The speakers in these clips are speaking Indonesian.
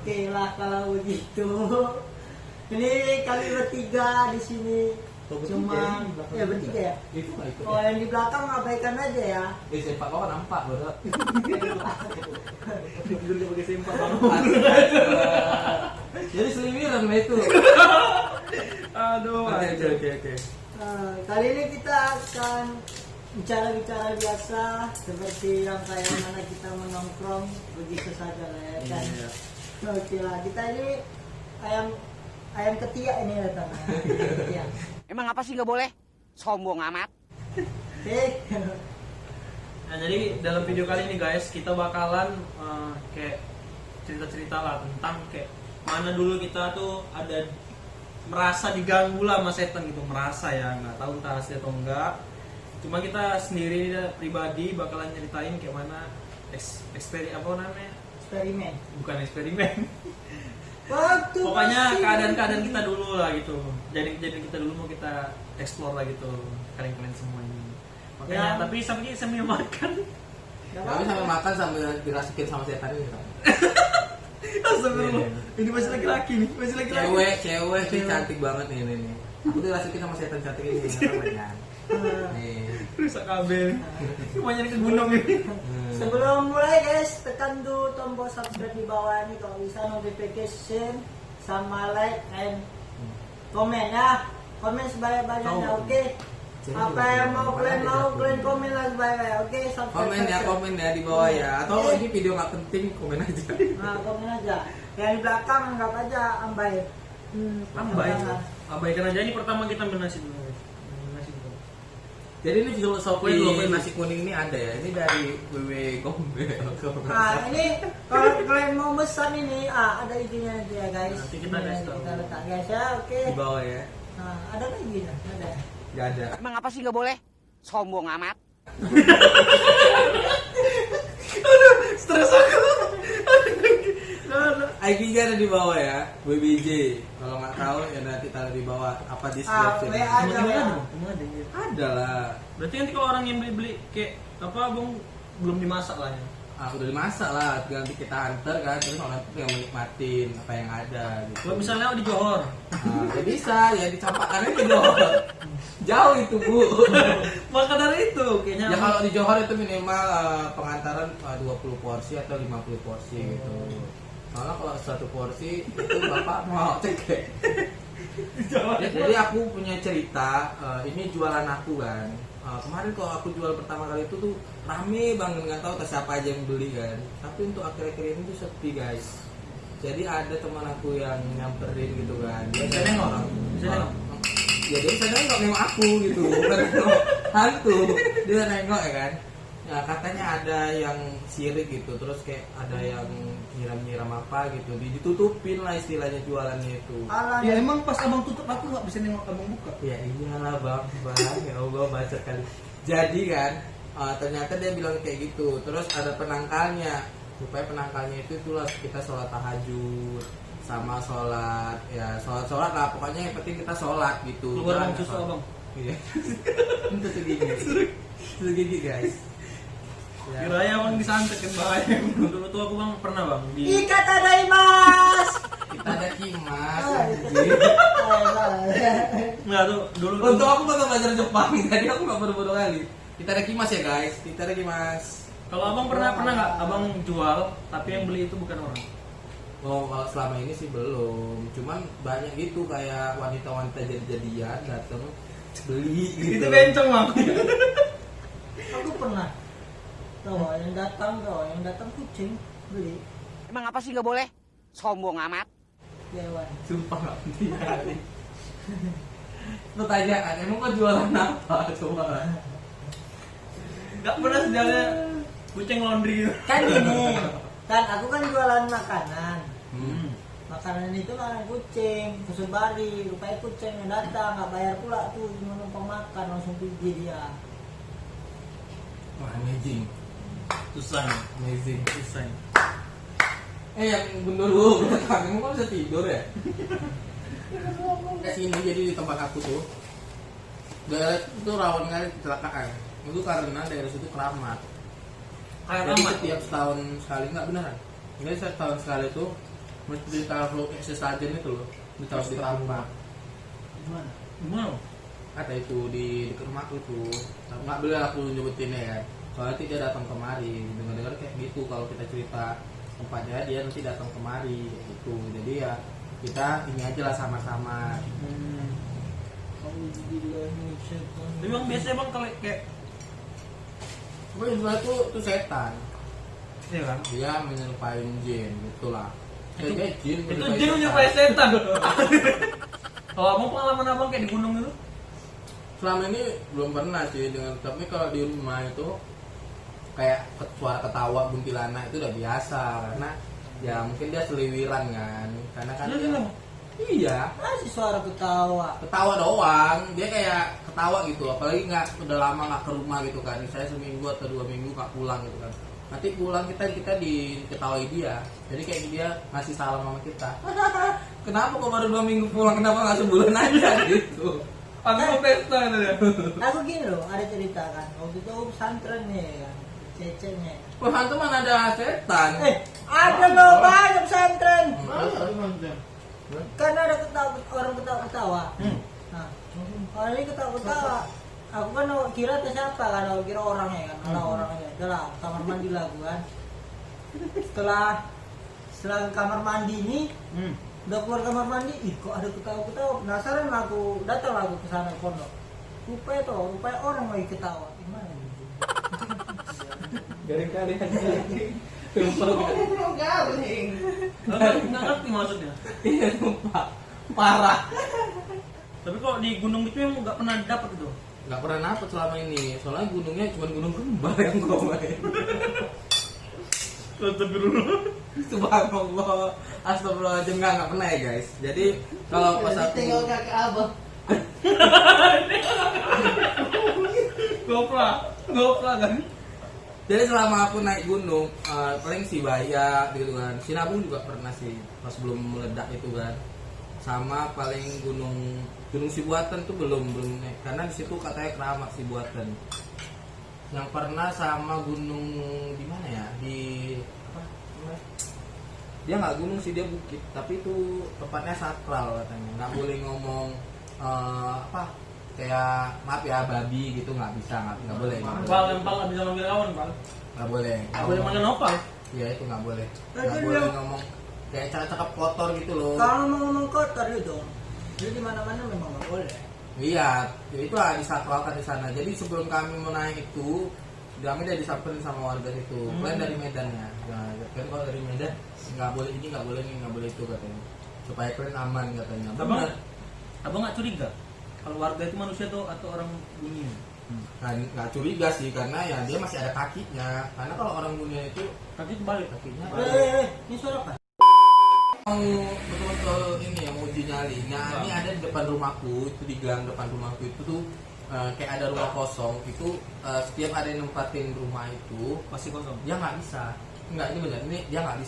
Oke lah kalau begitu. Ini kami bertiga di sini. Cuma ya bertiga ya. Itu nggak ikut. Oh yang di belakang abaikan aja ya. Sempak kau kan nampak bro. Dulu pakai sempak bang. Jadi selimiran lah itu. Aduh. Oke. Kali ini kita akan bicara-bicara biasa seperti yang kayak mana kita menongkrong begitu saja lah ya kan. Iya. Oke lah kita ini ayam ketiak ini datang. Ketiak. Emang apa sih nggak boleh? Sombong amat. Oke. Nah jadi dalam video kali ini guys kita bakalan kayak cerita-cerita lah tentang kayak mana dulu kita tuh ada merasa diganggu lah sama setan gitu, merasa ya, nggak tahu entah asli atau enggak. Cuma kita sendiri pribadi bakalan nyeritain kayak mana Eksperimen. bukan eksperimen. Waktu Pokoknya masih keadaan-keadaan muda. kita dulu lah gitu. Jadi kita dulu mau kita explore lah gitu kalian semua ini. Makanya Ya. tapi sambil makan. Gak Tapi apa-apa. sambil makan sambil dirasukin sama setan ini. Astagfirullah. Iya. Ini masih laki-laki nih, masih laki-laki. Cewek sih cantik banget nih ini. Aku dirasukin sama setan cantik ini namanya. Nih. Rusak kabel. Semuanya ke gunung ini. Sebelum mulai guys, tekan dulu tombol subscribe di bawah ini kalau bisa notification sama like and komen ya. Komen sebanyak-banyaknya, Oh. oke? Apa yang mau kalian komen lah sebanyak-banyaknya, oke? Subscribe. Komen ya di bawah ya. Atau Oke. ini video nggak penting komen aja. Nah, komen aja. Yang di belakang anggap aja ambai. Ambai. jangan. Abaikan aja ini pertama kita bernasi dulu. Nasi dulu. Jadi ini filosofi Poin. nasi kuning ini ada ya. Ini dari WW Gombel. Nah, ini kalau kalian mau pesan ini, ada IG-nya nanti ya guys. Nanti kita kasih tahu. Kita letak guys ya, oke. Di bawah ya. Nah, ada lagi nah, ada. Gak ada. Emang apa sih nggak boleh? Sombong amat. Stres aku. IG-nya ada di bawah ya. WBJ. Kalau nggak tahu ya nanti taruh di bawah apa description. WA aja ya. Ada lah. Berarti nanti kalau orang yang beli kayak apa bang belum dimasak lah ya. Udah dimasak lah, tinggal kita antar kan, terus orang itu yang menikmatin apa yang ada gitu. Kalau misalnya di Johor, Ya bisa, ya dicampakkan aja di Johor. Jauh itu bu. maka dari itu kayaknya. Ya kalau di Johor itu minimal pengantaran 20 porsi atau 50 porsi gitu. Soalnya kalau 1 porsi itu bapak mau cekek. Jadi aku punya cerita, ini jualan aku kan. Kemarin kalau aku jual pertama kali itu tuh rame banget, nggak tahu siapa aja yang beli kan. Tapi untuk akhir-akhir ini tuh sepi guys. Jadi ada teman aku yang nyamperin gitu kan. Dia nengok? orang, Bisa nengok? Ya dia bisa nengok aku gitu, bukan nengok hantu. Dia nengok ya kan. Ya katanya ada yang sirik gitu, terus kayak ada yang nyiram-nyiram apa gitu, ditutupin lah istilahnya jualannya itu. Alah, Ya emang pas abang tutup aku nggak bisa nengok abang buka. Ya iyalah bang, ya Allah baca kali. Jadi kan ternyata dia bilang kayak gitu. Terus ada penangkalnya, supaya penangkalnya itu itulah kita sholat tahajud sama sholat lah. Pokoknya yang penting kita sholat gitu. Keluar Jangan bang susu sholat. abang. Iya. Itu segigi guys. Ya. Kiranya abang disantet kan bahaya. Dulu tuh aku bang pernah bang di. Ikata daimas. Kita ada kimas. Oh, anjing. Nggak tuh dulu. Untuk aku bakal belajar Jepang, jadi aku nggak bodoh-bodoh kali. Kita ada kimas ya guys, kita ada kimas. Kalau abang pernah nggak abang jual tapi yang beli itu bukan orang. Oh, kalau selama ini sih belum. Cuman banyak gitu kayak wanita-wanita jadi-jadian datang beli gitu. Itu bencong bang. Aku pernah. Yang datang kucing beli Emang apa sih nggak boleh? Sombong amat. hewan. Sumpah nggak penting kali. Pertanyaan, emang kau jualan apa? Coba. Nggak pernah sejarahnya kucing laundry. Kan ini, kan aku kan jualan makanan. Hmm. Makanan itu makanan kucing, kesebari, rupanya kucing yang datang nggak bayar pula tuh, cuma numpang makan langsung pergi dia. Wah, amazing. Susah. Amazing. Susah. Yang bener lu, kamu kok bisa tidur ya? Kayak sini jadi di tempat aku tuh daerah itu rawan kali kecelakaan. Itu karena daerah situ keramat. Kayak Jadi ramah. setiap setahun sekali, nggak beneran. Jadi setahun sekali tuh masjid taruh kayak sesajen itu loh, ditaruh di rumah. Gimana? Gimana? Kata itu di dekat rumahku itu, nggak boleh aku nyebutinnya ya. Soalnya nanti dia datang kemari, dengar-dengar kayak gitu kalau kita cerita tempatnya dia nanti datang kemari kayak gitu. Jadi ya kita ini aja lah sama-sama. Tapi emang biasanya bang kalau kayak Pokoknya sebenarnya tuh setan. iya kan? Dia menyerupai jin, gitulah. Kayak jin. Itu menyerupai jin menyerupai setan. Kalau abang pengalaman abang kayak di gunung itu? Selama ini belum pernah sih dengan, tapi kalau di rumah itu kayak suara ketawa kuntilanak itu udah biasa karena ya mungkin dia seliwiran kan, karena kan dia, iya Masih suara ketawa. ketawa doang, dia kayak ketawa gitu, apalagi nggak udah lama nggak ke rumah gitu kan, saya seminggu atau 2 minggu nggak pulang gitu kan, nanti pulang kita diketahui dia, jadi kayak dia ngasih salam sama kita. Kenapa kok baru 2 minggu pulang, kenapa nggak sebulan aja gitu. Aku mau pesta itu ya. Aku gini loh, ada cerita kan. Waktu itu pesantren nih kan, cecenya. Pesantren mana ada setan? Ada loh banyak pesantren. Masa? Kan ada orang ketawa-ketawa. Nah, orang ini ketawa-ketawa. Aku kan kira ke siapa kan, aku kira orangnya kan, ada orangnya. Adalah kamar mandi lah aku kan. Setelah kamar mandi ini, udah keluar kamar mandi, ih kok ada ketawa-ketawa. Penasaran lah aku, datang lah aku ke sana pondok. Rupanya orang lagi ketawa. Gimana ini? Garing-garing aja. Sumpah garing. Nggak ngerti maksudnya. Iya sumpah. Parah. Tapi kalau di gunung itu emang nggak pernah dapat itu. Gak pernah dapet selama ini. Soalnya gunungnya cuma gunung kembar yang gue main. Astagfirullah. Subhanallah. Astagfirullahaladzim, nggak pernah ya guys. Jadi kalau pas aku kakak abah. Gopla kan. jadi selama aku naik gunung, paling Sibaya gitu kan. Sinabung juga pernah sih pas belum meledak itu kan. Sama paling gunung Sibuatan tuh belum naik karena di situ katanya keramat Sibuatan. Yang pernah sama gunung di mana ya? Di apa? Namanya? Dia nggak gunung sih, dia bukit, tapi itu tempatnya sakral katanya. Nggak boleh ngomong apa? Kayak maaf ya babi gitu, nggak bisa, nggak boleh. Pal nggak bisa manggil kawan pal. Nggak boleh. Nggak boleh manggil nopal. Iya itu nggak boleh. Lagi Nggak dia- boleh ngomong kayak cakap kotor gitu loh. Kalau ngomong kotor itu, jadi di mana-mana memang nggak boleh. Iya, itu lah disakralkan di sana. Jadi sebelum kami mau naik itu, kami udah disamperin sama warga itu. Kalian dari Medan ya. Nah, kan kalau dari Medan nggak boleh ini, nggak boleh ini, nggak boleh itu katanya. Supaya kalian aman katanya. Benar. Abang nggak curiga kalau warga itu manusia tuh atau orang dunia? Kan nggak curiga sih karena ya dia masih ada kakinya. Karena kalau orang dunia itu Kaki kebalik. kakinya Ini suara apa? mau betul-betul ini ya mau uji nyali. Nah ini ada di depan rumahku, itu di gang depan rumahku itu tuh kayak ada rumah kosong itu, setiap ada yang nempatin rumah itu Pasti kosong. dia nggak bisa. Enggak, ini benar, ini dia nggak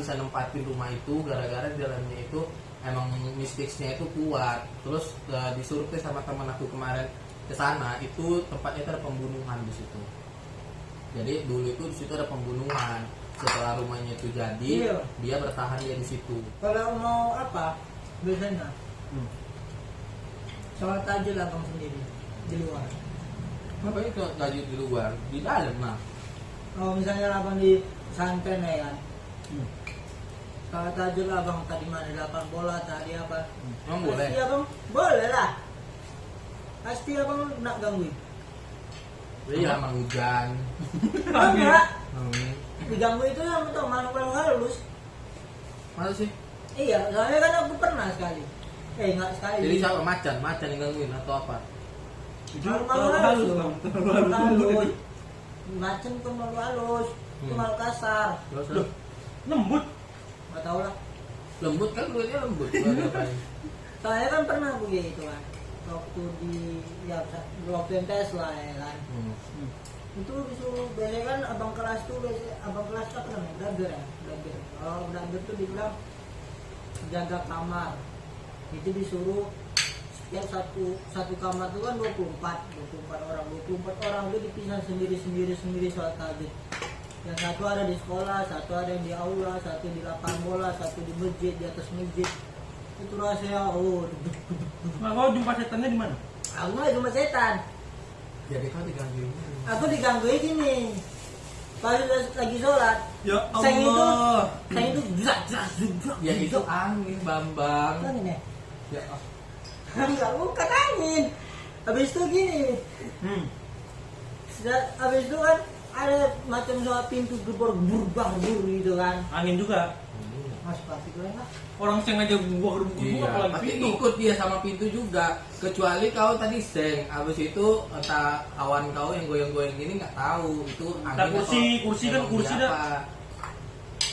bisa nempatin rumah itu gara-gara di dalamnya itu emang mistisnya itu kuat. Terus disuruh sama teman aku kemarin ke sana, itu tempatnya itu ada pembunuhan di situ. Jadi dulu itu di situ ada pembunuhan. Setelah rumahnya itu jadi, Iya. dia bertahan dia di situ. Kalau mau apa, biasanya sholat tahajud abang sendiri di luar. Apa itu gaji di luar, di dalam mah. Kalau misalnya abang di pesantren ya kan, sholat tahajud abang tadi mana 8 bola tadi apa? Emang boleh? Pasti abang boleh lah. Pasti abang nak gangguin. Iya, emang hujan. Enggak, Hmm. diganggu itu yang betul makhluk halus. Masa sih? Iya, soalnya kan aku pernah sekali. Enggak sekali. Jadi siapa macan yang gangguin atau apa? Malu halus. Halus. Macam tuh malu halus. Itu malu kasar. Terus Loh, lembut. Enggak tahu lah. lembut kan duitnya lembut. Gua ngapain? Saya kan pernah begitu kan. Waktu di waktu yang Tesla ya kan. Itu disuruh biasanya kan abang kelas tuh abang kelas apa namanya? Dager ya. Kalau dager tuh dibilang jaga kamar. Itu disuruh setiap satu kamar tuh kan 24 orang itu dipisah sendiri sholat tahajud. Yang satu ada di sekolah, satu ada yang di aula, satu di lapangan bola, satu di masjid, di atas masjid. Itu rasanya, Nah, kau jumpa setannya di mana? aku nggak cuma setan. Jadi kau digangguin. Aku digangguin gini. Pas lagi sholat, Ya Sayang Allah. saya itu zak. Ya itu angin, Bambang. Angin ya? Ya, Enggak, bukan angin. Habis itu gini. Habis itu kan ada macam soal pintu gerbang gitu kan. Angin juga. Mas pasti gue enggak. Orang sengaja gua gerbuk iya, apalagi pasti pintu. ikut dia sama pintu juga. Kecuali kau tadi seng, abis itu entah awan kau yang goyang-goyang gini nggak tahu itu Entah angin kursi kan kursi dah. apa.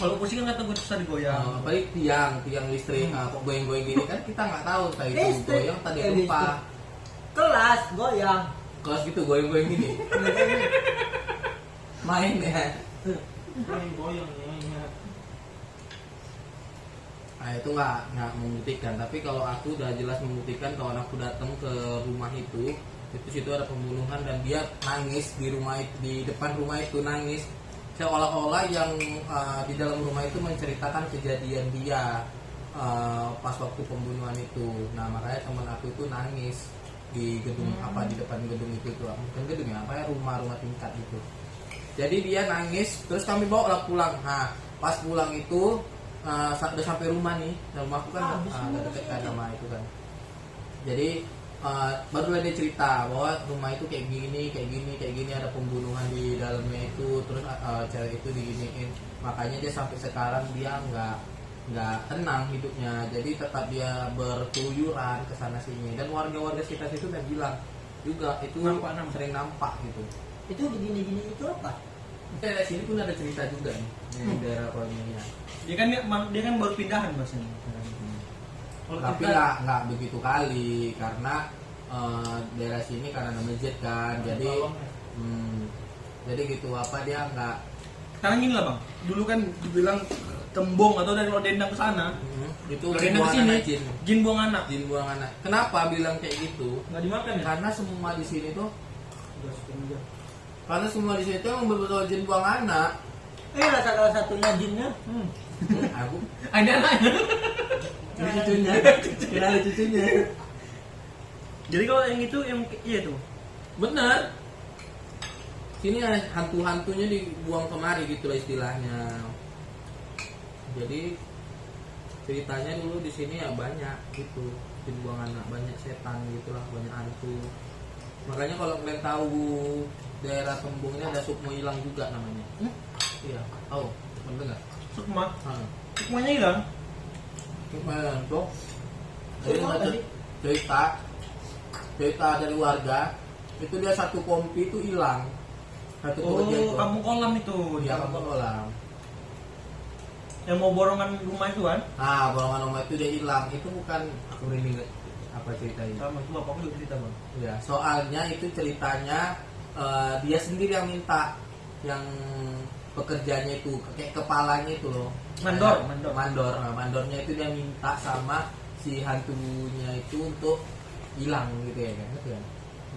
Kalau kursi kan nggak tahu bisa digoyang. Apalagi tiang listrik, kok goyang-goyang gini kan kita nggak tahu entah itu Listrik. goyang tadi Eh, lupa. listrik. Kelas goyang. Kelas gitu goyang-goyang gini. Main ya. Goyang ya. Nah itu nggak membuktikan, tapi kalau aku udah jelas membuktikan kalau aku datang ke rumah itu situ ada pembunuhan dan dia nangis di rumah itu, di depan rumah itu nangis seolah-olah yang di dalam rumah itu menceritakan kejadian dia pas waktu pembunuhan itu. Nah makanya teman aku itu nangis di gedung apa di depan gedung itu tuh, bukan gedung ya, apa ya, rumah tingkat gitu. Jadi dia nangis, terus kami bawa lah pulang. Nah pas pulang itu udah sampai rumah nih, dan rumahku kan dekat kan sama itu kan. Jadi barulah dia cerita bahwa rumah itu kayak gini ada pembunuhan di dalamnya itu, terus cewek itu diginiin. Makanya dia sampai sekarang dia nggak tenang hidupnya, jadi tetap dia berkeluyuran ke sana sini. Dan warga-warga sekitar situ udah bilang juga itu sering nampak gitu. Itu begini-gini itu apa? Dari sini pun ada cerita juga nih di daerah Koloninya. Dia kan baru pindahan bahasanya. Kalau Tapi kita- nggak begitu kali karena daerah sini karena ada masjid kan, jadi jadi gitu apa dia nggak Sekarang gini lah bang, dulu kan dibilang tembong atau dari Lodendang ke sana, itu Lodendang ke buang sini, anak jin, jin buang anak, jin buang anak. Kenapa bilang kayak gitu? nggak dimakan ya? Karena semua di sini tuh Udah sekian jam. karena semua di sini tuh yang betul jin buang anak. Salah satunya jinnya. Aku Ada anaknya. ini cucunya, kira ada cucunya. Jadi kalau yang itu yang iya tuh. Bener. Sini ada hantu-hantunya dibuang kemari gitu lah istilahnya. Jadi ceritanya dulu di sini ya banyak gitu, dibuang anak, banyak setan gitulah, banyak hantu. Makanya kalau kalian tahu daerah Tembongnya ada Sukmo Hilang juga namanya. Iya, tahu? Pernah nggak? Sukma, Ah, Sukmanya hilang. Sukmo Hilang tuh. Jadi Sukmo ada tadi? cerita dari warga itu dia satu kompi itu hilang, satu pekerja itu. Kampung kolam itu. Dia kampung kolam. Yang mau borongan rumah itu kan? Nah, golongan rumah itu dia hilang. Itu bukan aku ini apa ceritanya? Sama itu bapakku juga cerita bang. Ya, soalnya itu ceritanya dia sendiri yang minta, yang pekerjanya itu kayak kepalanya itu loh. Mandor. Nah, mandornya itu dia minta sama si hantunya itu untuk hilang gitu ya kan? Gitu ya.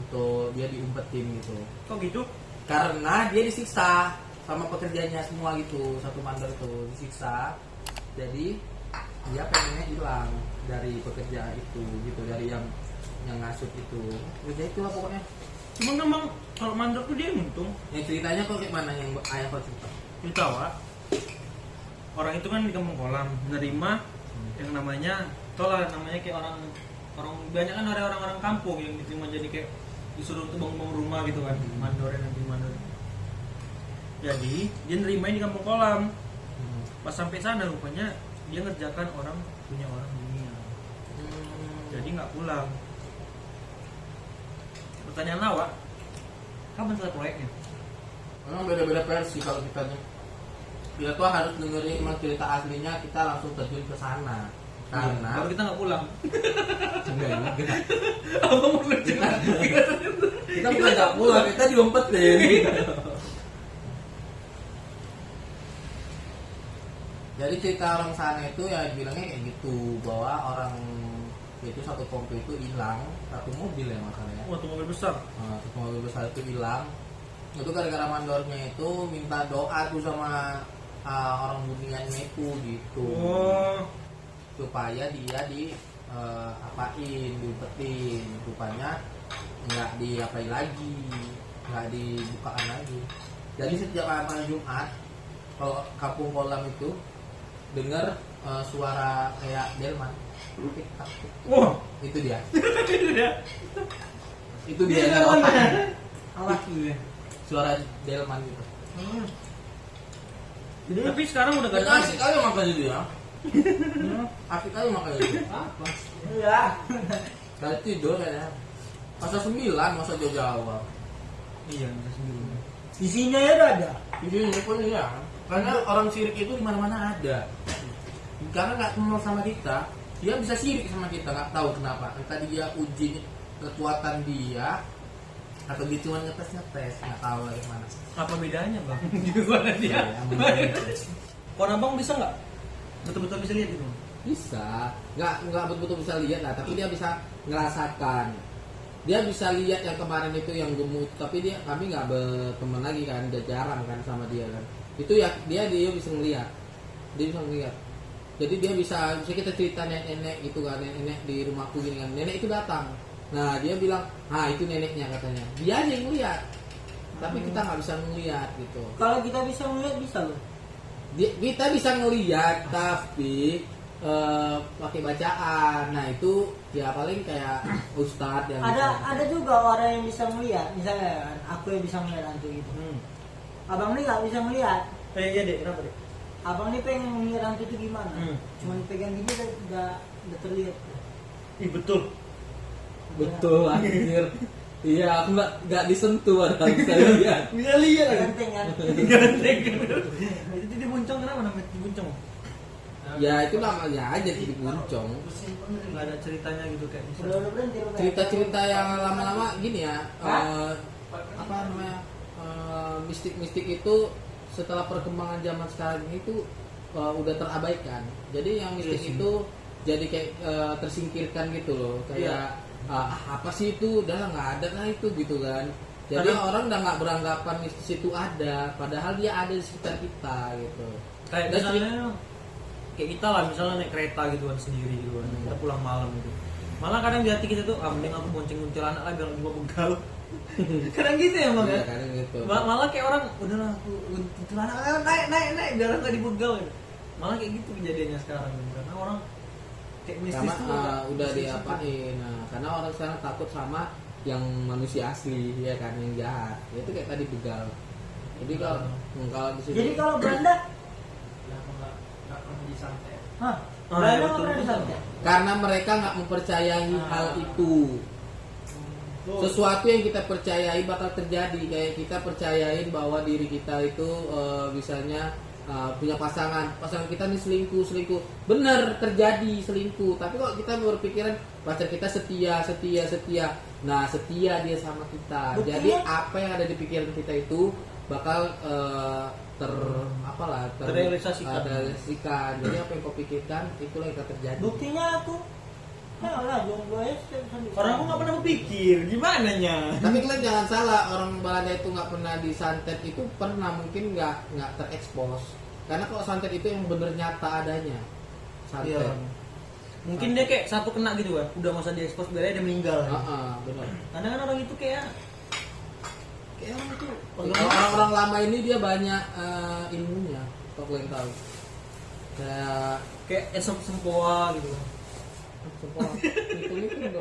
Untuk dia diumpetin gitu. Kok gitu? Karena dia disiksa sama pekerjanya semua gitu, satu mandor itu disiksa, jadi dia pengennya hilang dari pekerja itu gitu, dari yang ngasut itu. Udah itulah pokoknya. Cuma memang kalau mandor tuh dia untung. Yang ceritanya kok kayak mana yang ayah kau cerita? Kita Wak, orang itu kan di kampung kolam menerima yang namanya, tolak namanya kayak orang banyak kan ada orang-orang kampung yang diterima jadi kayak disuruh untuk bangun rumah gitu kan, mandornya nanti mandor. Jadi dia nerimain di kampung kolam. Pas sampai sana rupanya dia ngerjakan orang punya orang dunia. Jadi nggak pulang. Pertanyaan lawak, kapan selesai proyeknya? Memang beda-beda versi kalau kita tuh harus dengerin emang cerita aslinya, kita langsung terjun ke sana. Karena Baru kita nggak pulang. sebenarnya Apa mau kita bukan nggak pulang, kita diumpetin. Jadi cerita orang sana itu ya bilangnya kayak gitu, bahwa orang itu satu kompi itu hilang, satu mobil ya masalahnya. Waktu mobil besar. Satu mobil besar itu hilang, Itu gara-gara mandornya itu minta doa tuh sama orang budiannya itu gitu. Oh. Supaya dia apain, diumpetin. Rupanya nggak diapain lagi, nggak dibukaan lagi. Jadi setiap malam Jumat kalau kampung kolam itu dengar suara kayak delman. Wah. Itu dia. Itu dia. Itu dia yang otak. Itu dia. Suara delman gitu. Jadi Tapi sekarang udah gak Kita ada. asik aja makanya dia. Asik aja makanya dia. Apa? iya. Tadi tidur kayaknya. Masa 9, masa jauh-jauh. Iya, bisa sendiri. Isinya ya udah ada. Ini pun ya. Karena orang sirik itu di mana-mana ada. Karena nggak kenal sama kita, dia bisa sirik sama kita, nggak tahu kenapa. Entah dia uji kekuatan dia, atau dia cuma ngetes, nggak tahu dari mana. Apa bedanya bang? Gimana dia? Kawan abang bisa nggak? Betul-betul bisa lihat itu? Bisa, nggak betul-betul bisa lihat lah, tapi dia bisa ngerasakan. Dia bisa lihat yang kemarin itu yang gemuk, tapi kami nggak berteman lagi kan, udah jarang kan sama dia kan. Itu ya dia bisa ngelihat, dia bisa ngelihat. Jadi dia bisa kita cerita nenek gitu kan, nenek di rumahku gini kan, nenek itu datang. Nah dia bilang, itu neneknya katanya. Dia aja yang ngelihat, tapi kita nggak bisa ngelihat gitu. Kalau kita bisa melihat bisa loh. Kita bisa ngelihat tapi pakai bacaan. Nah itu ya paling kayak ustadz yang Ada juga orang yang bisa melihat, misalnya kan, aku yang bisa melihat hantu gitu. Abang ini nggak bisa melihat. Iya dek, kenapa dek? Abang ini pengen melihat hantu itu gimana? Cuman pegang gini udah terlihat. Ih betul. betul anjir. Iya aku nggak disentuh padahal bisa lihat. Bisa lihat kan? Ganteng kan? Ganteng. Itu di Buncong kenapa namanya di Buncong? Ya itu namanya aja di buncong. Nggak ada ceritanya gitu kayak Udah berhenti. Cerita-cerita yang lama-lama gini ya. Hah? Apa namanya? Mistik-mistik itu setelah perkembangan zaman sekarang itu udah terabaikan. Jadi yang mistik itu jadi kayak tersingkirkan gitu loh. Kayak apa sih itu? Udah nggak ada lah itu gitu kan. Jadi orang udah nggak beranggapan mistis itu ada, padahal dia ada di sekitar kita gitu. kayak Dan misalnya kayak kita lah misalnya naik kereta gitu kan sendiri gitu kan kita pulang malam gitu malah kadang di hati kita tuh mending aku bonceng kuntilanak lah biar juga begal kadang gitu ya bang Iya, ya kadang gitu. malah kayak orang udahlah aku kuntilanak naik biar nggak dibegal gitu. Malah kayak gitu kejadiannya sekarang gitu. Karena orang kayak mistis Sama tuh udah diapain. Nah, karena orang sekarang takut sama yang manusia asli ya kan, yang jahat. Itu kayak tadi begal. Jadi kalau di sini Jadi kalau Belanda, nggak pernah disantet. hah? Oh, Belanda iya, nggak betul, pernah betul. disantet. karena mereka nggak mempercayai hal itu. Sesuatu yang kita percayai bakal terjadi. Kayak kita percayain bahwa diri kita itu misalnya punya pasangan kita nih selingkuh, bener terjadi selingkuh. Tapi kalau kita berpikiran pacar kita setia, nah setia dia sama kita. Buktinya? Jadi apa yang ada di pikiran kita itu bakal Terrealisasikan. Jadi apa yang kau pikirkan itulah yang akan terjadi. Buktinya aku, lah jomblo aja sendiri. Orang aku nggak pernah berpikir gimana nya. Tapi kalian jangan salah, orang Belanda itu nggak pernah disantet itu pernah, mungkin nggak terekspos. Karena kalau santet itu yang bener nyata adanya. Santet. Iya. Mungkin dia kayak satu kena gitu kan, udah masa diekspos biar dia meninggal. Benar. Karena kan orang itu kayak orang itu Kalau orang-orang lama ini dia banyak ilmunya, kalau kalian tahu. Kayak kayak sempoa gitu. itu dong.